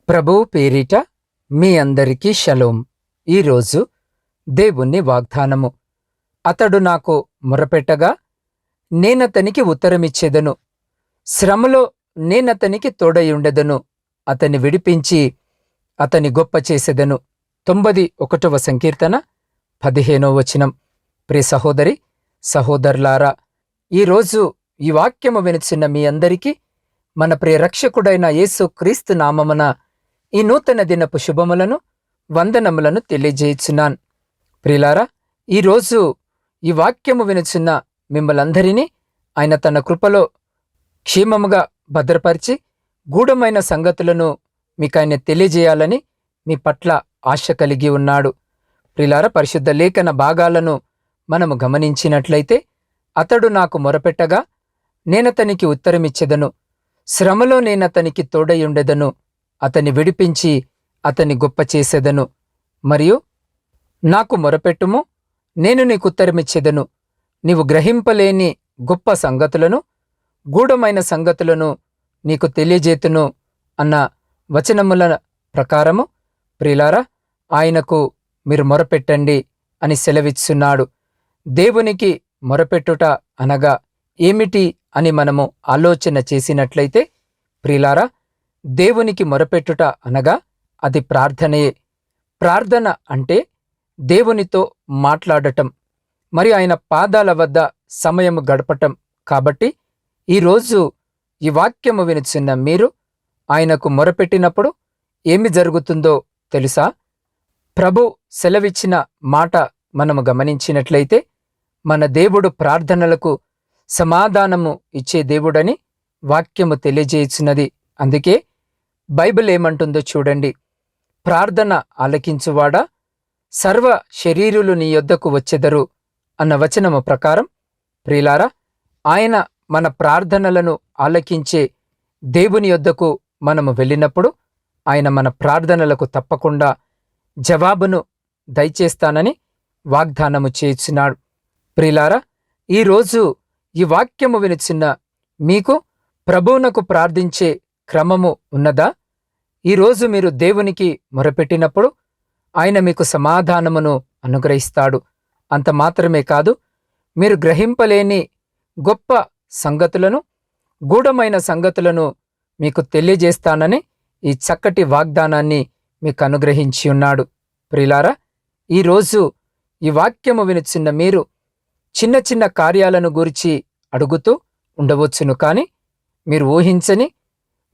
ప్రభువు పేరిట మీ అందరికీ షలోం. ఈరోజు దేవుని వాగ్దానము. అతడు నాకు మొరపెట్టగా నేనతనికి ఉత్తరమిచ్చేదను. శ్రమలో నేనతనికి తోడయుండెదను. అతని విడిపించి అతని గొప్ప చేసెదను. 91వ సంకీర్తన 15వ వచనం. ప్రియ సహోదరి సహోదరులారా, ఈరోజు ఈ వాక్యము వినుచున్న మీ అందరికీ మన ప్రియ రక్షకుడైన యేసు క్రీస్తు నామమున ఈ నూతన దినపు శుభములను వందనములను తెలియజేయుచున్నాను. ప్రియులారా, ఈరోజు ఈ వాక్యము వినుచున్న మిమ్మలందరినీ ఆయన తన కృపలో క్షేమముగా భద్రపరిచి గూఢమైన సంగతులను మీకాయన తెలియజేయాలని మీ పట్ల ఆశ కలిగి ఉన్నాడు. ప్రియులారా, పరిశుద్ధ లేఖన భాగాలను మనము గమనించినట్లయితే, అతడు నాకు మొరపెట్టగా నేనతనికి ఉత్తరమిచ్చెదను. శ్రమలో నేనతనికి తోడయుండెదను. అతని విడిపించి అతని గొప్ప చేసెదను. మరియు నాకు మొరపెట్టుము, నేను నీకు ఉత్తరమిచ్చెదను. నీవు గ్రహింపలేని గొప్ప సంగతులను, గూఢమైన సంగతులను నీకు తెలియజేతును అన్న వచనముల ప్రకారము ప్రియులారా, ఆయనకు మీరు మొరపెట్టండి అని సెలవిస్తున్నాడు. దేవునికి మొరపెట్టుట అనగా ఏమిటి అని మనము ఆలోచన చేసినట్లయితే ప్రియులారా, దేవునికి మొరపెట్టుట అనగా అది ప్రార్థనయే. ప్రార్థన అంటే దేవునితో మాట్లాడటం, మరి ఆయన పాదాల వద్ద సమయము గడపటం. కాబట్టి ఈరోజు ఈ వాక్యము వినుచున్న మీరు ఆయనకు మొరపెట్టినప్పుడు ఏమి జరుగుతుందో తెలుసా? ప్రభు సెలవిచ్చిన మాట మనము గమనించినట్లయితే, మన దేవుడు ప్రార్థనలకు సమాధానము ఇచ్చే దేవుడని వాక్యము తెలియజేయుచున్నది. అందుకే బైబిల్ ఏమంటుందో చూడండి. ప్రార్థన ఆలకించువాడా, సర్వ శరీరులు నీ యొద్దకు వచ్చెదరు అన్న వచనము ప్రకారం ప్రియులారా, ఆయన మన ప్రార్థనలను ఆలకించే దేవుని యొద్దకు మనము వెళ్ళినప్పుడు ఆయన మన ప్రార్థనలకు తప్పకుండా జవాబును దయచేస్తానని వాగ్దానము చేయుచున్నాడు. ప్రియులారా, ఈరోజు ఈ వాక్యము వినుచున్న మీకు ప్రభువునకు ప్రార్థించే క్రమము ఉన్నదా? ఈరోజు మీరు దేవునికి మొరపెట్టినప్పుడు ఆయన మీకు సమాధానమును అనుగ్రహిస్తాడు. అంత మాత్రమే కాదు, మీరు గ్రహింపలేని గొప్ప సంగతులను, గూఢమైన సంగతులను మీకు తెలియజేస్తానని ఈ చక్కటి వాగ్దానాన్ని మీకు అనుగ్రహించి ఉన్నాడు. ప్రియులారా, ఈరోజు ఈ వాక్యము వినుచున్న మీరు చిన్న చిన్న కార్యాలను గురించి అడుగుతూ ఉండవచ్చును. కానీ మీరు ఊహించని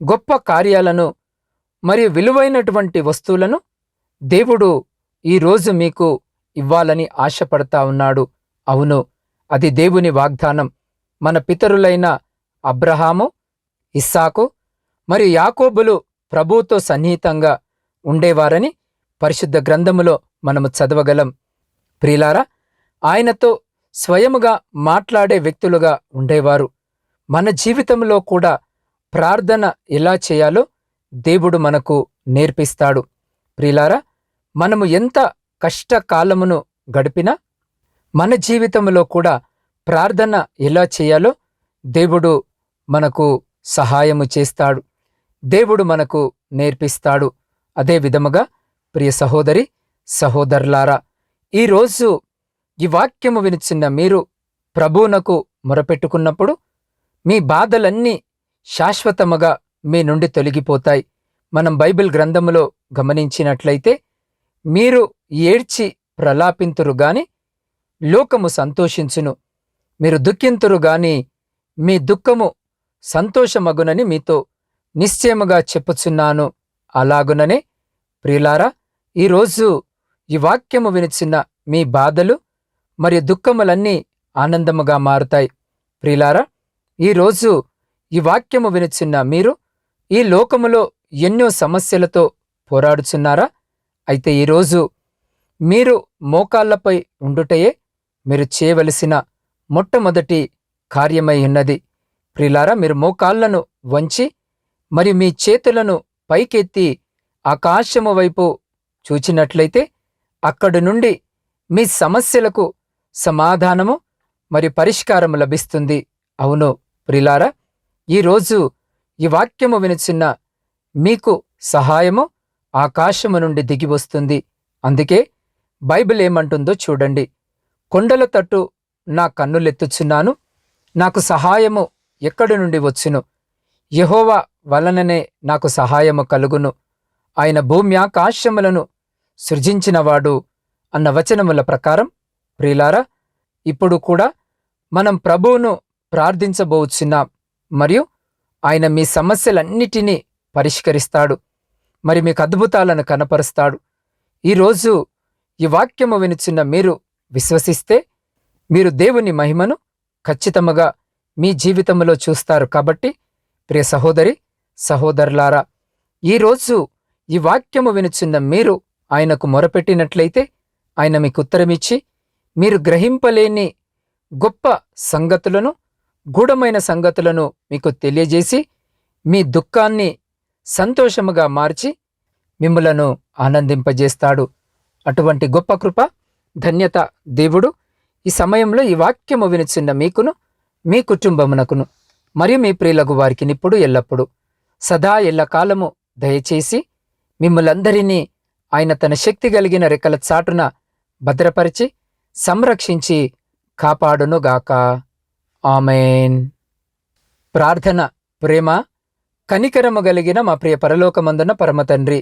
గొప్ప కార్యాలను మరియు విలువైనటువంటి వస్తువులను దేవుడు ఈరోజు మీకు ఇవ్వాలని ఆశపడతా ఉన్నాడు. అవును, అది దేవుని వాగ్దానం. మన పితరులైన అబ్రహాము, ఇస్సాకు మరియు యాకోబులు ప్రభువుతో సన్నిహితంగా ఉండేవారని పరిశుద్ధ గ్రంథములో మనము చదవగలం. ప్రియులారా, ఆయనతో స్వయముగా మాట్లాడే వ్యక్తులుగా ఉండేవారు. మన జీవితంలో కూడా ప్రార్థన ఎలా చేయాలో దేవుడు మనకు నేర్పిస్తాడు. ప్రియులారా, మనము ఎంత కష్టకాలమును గడిపినా మన జీవితంలో కూడా ప్రార్థన ఎలా చేయాలో దేవుడు మనకు సహాయము చేస్తాడు. దేవుడు మనకు నేర్పిస్తాడు. అదే విధముగా ప్రియ సహోదరి సహోదరులారా, ఈరోజు ఈ వాక్యము వినుచున్న మీరు ప్రభువునకు మొరపెట్టుకున్నప్పుడు మీ బాధలన్నీ శాశ్వతముగా మీ నుండి తొలగిపోతాయి. మనం బైబిల్ గ్రంథములో గమనించినట్లయితే, మీరు ఏడ్చి ప్రలాపింతురు గాని లోకము సంతోషించును, మీరు దుఃఖింతురు గాని మీ దుఃఖము సంతోషమగునని మీతో నిశ్చయముగా చెప్పుచున్నాను. అలాగుననే ప్రియులారా, ఈరోజు ఈ వాక్యము వినుచున్న మీ బాధలు మరియు దుఃఖములన్నీ ఆనందముగా మారుతాయి. ప్రియులారా, ఈరోజు ఈ వాక్యము వినుచున్న మీరు ఈ లోకములో ఎన్నో సమస్యలతో పోరాడుచున్నారా? అయితే ఈరోజు మీరు మోకాళ్లపై ఉండుటయే మీరు చేయవలసిన మొట్టమొదటి కార్యమై ఉన్నది. ప్రియులారా, మీరు మోకాళ్లను వంచి మరియు మీ చేతులను పైకెత్తి ఆకాశము వైపు చూచినట్లయితే అక్కడి నుండి మీ సమస్యలకు సమాధానము మరియు పరిష్కారము లభిస్తుంది. అవును ప్రియులారా, ఈరోజు ఈ వాక్యము వినుచున్న మీకు సహాయము ఆకాశము నుండి దిగి వస్తుంది. అందుకే బైబిల్ ఏమంటుందో చూడండి. కొండల తట్టు నా కన్నులెత్తుచున్నాను, నాకు సహాయము ఎక్కడి నుండి వచ్చును? యెహోవా వలననే నాకు సహాయము కలుగును. ఆయన భూమ్యాకాశములను సృజించినవాడు అన్న వచనముల ప్రకారం ప్రియులారా, ఇప్పుడు కూడా మనం ప్రభువును ప్రార్థించబోచున్నాం. మరియు ఆయన మీ సమస్యలన్నిటినీ పరిష్కరిస్తాడు. మరి మీకు అద్భుతాలను కనపరుస్తాడు. ఈరోజు ఈ వాక్యము వినుచున్న మీరు విశ్వసిస్తే మీరు దేవుని మహిమను ఖచ్చితముగా మీ జీవితంలో చూస్తారు. కాబట్టి ప్రియ సహోదరి సహోదరులారా, ఈరోజు ఈ వాక్యము వినుచున్న మీరు ఆయనకు మొరపెట్టినట్లయితే ఆయన మీకు ఉత్తరమిచ్చి మీరు గ్రహింపలేని గొప్ప సంగతులను, గూఢమైన సంగతులను మీకు తెలియజేసి మీ దుఃఖాన్ని సంతోషముగా మార్చి మిమ్ములను ఆనందింపజేస్తాడు. అటువంటి గొప్ప కృప, ధన్యత దేవుడు ఈ సమయంలో ఈ వాక్యము వినుచున్న మీకును, మీ కుటుంబమునకును మరియు మీ ప్రియులకు వారికి ఇప్పుడు ఎల్లప్పుడు సదా ఎల్లకాలము దయచేసి మిమ్ములందరినీ ఆయన తన శక్తి కలిగిన రెక్కల చాటున భద్రపరిచి సంరక్షించి కాపాడునుగాక. ఆమేన్. ప్రార్థన. ప్రేమ కనికరము కలిగిన మా ప్రియ పరలోకమందున పరమతండ్రి,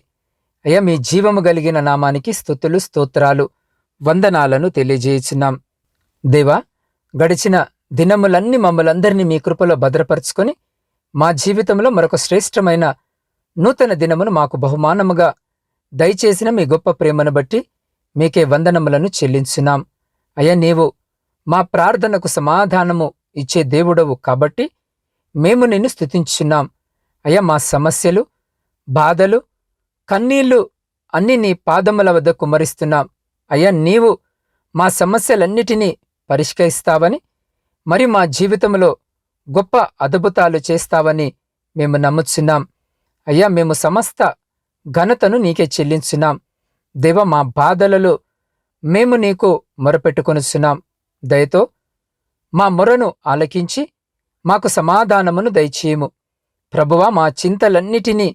అయ్యా మీ జీవము కలిగిన నామానికి స్తుతులు స్తోత్రాలు వందనాలను తెలియజేయుచున్నాం. దేవా, గడిచిన దినములన్నీ మమ్మలందరినీ మీ కృపలో భద్రపరుచుకొని మా జీవితంలో మరొక శ్రేష్టమైన నూతన దినమును మాకు బహుమానముగా దయచేసిన మీ గొప్ప ప్రేమను బట్టి మీకే వందనములను చెల్లించున్నాం. అయ్యా, నీవు మా ప్రార్థనకు సమాధానము ఇచ్చే దేవుడవు కాబట్టి మేము నిన్ను స్తుతించున్నాం. అయ్యా, మా సమస్యలు, బాధలు, కన్నీళ్లు అన్నీ నీ పాదముల వద్ద కుమ్మరిస్తున్నాం. అయ్యా, నీవు మా సమస్యలన్నిటినీ పరిష్కరిస్తావని, మరి మా జీవితంలో గొప్ప అద్భుతాలు చేస్తావని మేము నమ్ముచున్నాం. అయ్యా, మేము సమస్త ఘనతను నీకే చెల్లించున్నాం. దేవ, మా బాధలలో మేము నీకు మొరపెట్టుకొనుచున్నాం. దయతో మా మొరను ఆలకించి మాకు సమాధానమును దయచేయము. ప్రభువా, మా చింతలన్నిటినీ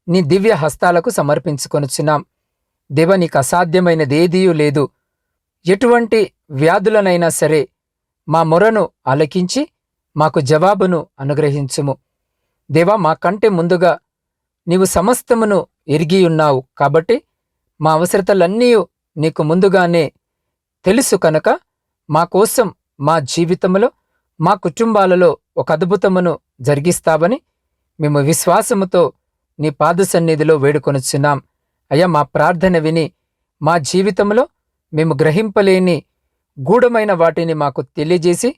నీ దివ్య హస్తాలకు సమర్పించుకొనుచున్నాం. దేవ, నీకు అసాధ్యమైనదేదీయూ లేదు. ఎటువంటి వ్యాధులనైనా సరే మా మొరను ఆలకించి మాకు జవాబును అనుగ్రహించుము. దేవా, మాకంటే ముందుగా నీవు సమస్తమును ఎరిగియున్నావు కాబట్టి మా అవసరతలన్నీ నీకు ముందుగానే తెలుసు కనుక మా కోసం, మా జీవితంలో, మా కుటుంబాలలో ఒక అద్భుతమును జరిగిస్తావని మేము విశ్వాసముతో నీ పాద సన్నిధిలో వేడుకొనుచున్నాం. అయ్యా, మా ప్రార్థన విని మా జీవితంలో మేము గ్రహింపలేని గూఢమైన వాటిని మాకు తెలియజేసి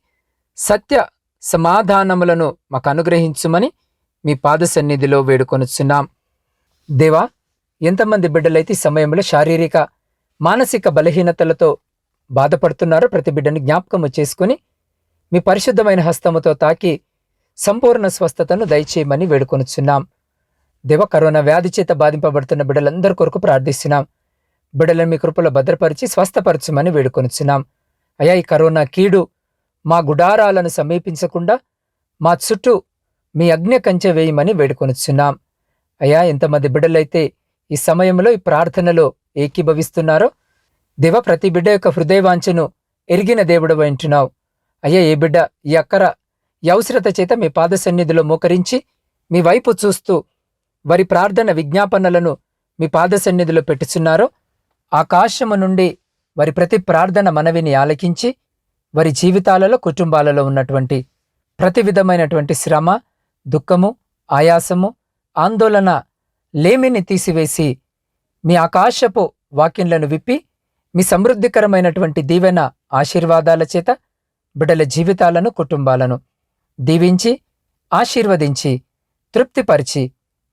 సత్య సమాధానములను మాకు అనుగ్రహించుమని మీ పాద సన్నిధిలో వేడుకొనుచున్నాం. దేవా, ఎంతమంది బిడ్డలైతే ఈ సమయంలో శారీరక మానసిక బలహీనతలతో బాధపడుతున్నారో ప్రతి బిడ్డని జ్ఞాపకము చేసుకుని మీ పరిశుద్ధమైన హస్తముతో తాకి సంపూర్ణ స్వస్థతను దయచేయమని వేడుకొనుచున్నాం. దేవ, కరోనా వ్యాధి చేత బాధింపబడుతున్న బిడ్డలందరి కొరకు ప్రార్థిస్తున్నాం. బిడ్డలను మీ కృపలో భద్రపరిచి స్వస్థపరచుమని వేడుకొనుచున్నాం. అయ్యా, ఈ కరోనా కీడు మా గుడారాలను సమీపించకుండా మా చుట్టూ మీ అగ్ని కంచె వేయమని వేడుకొనుచున్నాం. అయ్యా, ఎంతమంది బిడ్డలైతే ఈ సమయంలో ఈ ప్రార్థనలో ఏకీభవిస్తున్నారో దేవ, ప్రతి బిడ్డ యొక్క హృదయవాంఛను ఎరిగిన దేవుడు వింటున్నావు. అయ్యా, ఏ బిడ్డ ఈ అక్కర ఈ అవసరత చేత మీ పాద సన్నిధిలో మోకరించి మీ వైపు చూస్తూ వారి ప్రార్థన విజ్ఞాపనలను మీ పాద సన్నిధిలో పెట్టుచున్నారో ఆకాశము నుండి వారి ప్రతి ప్రార్థన మనవిని ఆలకించి వారి జీవితాలలో, కుటుంబాలలో ఉన్నటువంటి ప్రతి విధమైనటువంటి శ్రమ, దుఃఖము, ఆయాసము, ఆందోళన లేమిని తీసివేసి మీ ఆకాశపు వాక్యలను విప్పి మీ సమృద్ధికరమైనటువంటి దీవెన ఆశీర్వాదాల చేత బిడ్డల జీవితాలను, కుటుంబాలను దీవించి ఆశీర్వదించి తృప్తిపరిచి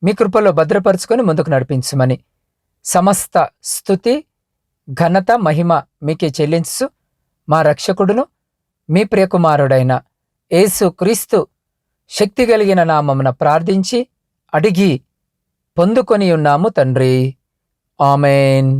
మీ కృపలో భద్రపరుచుకొని ముందుకు నడిపించుమని సమస్త స్తుతి, ఘనత, మహిమ మీకే చెల్లించు మా రక్షకుడును మీ ప్రియకుమారుడైన యేసు క్రీస్తు శక్తి కలిగిన నామమున ప్రార్థించి అడిగి పొందుకొని ఉన్నాము తండ్రి. ఆమేన్.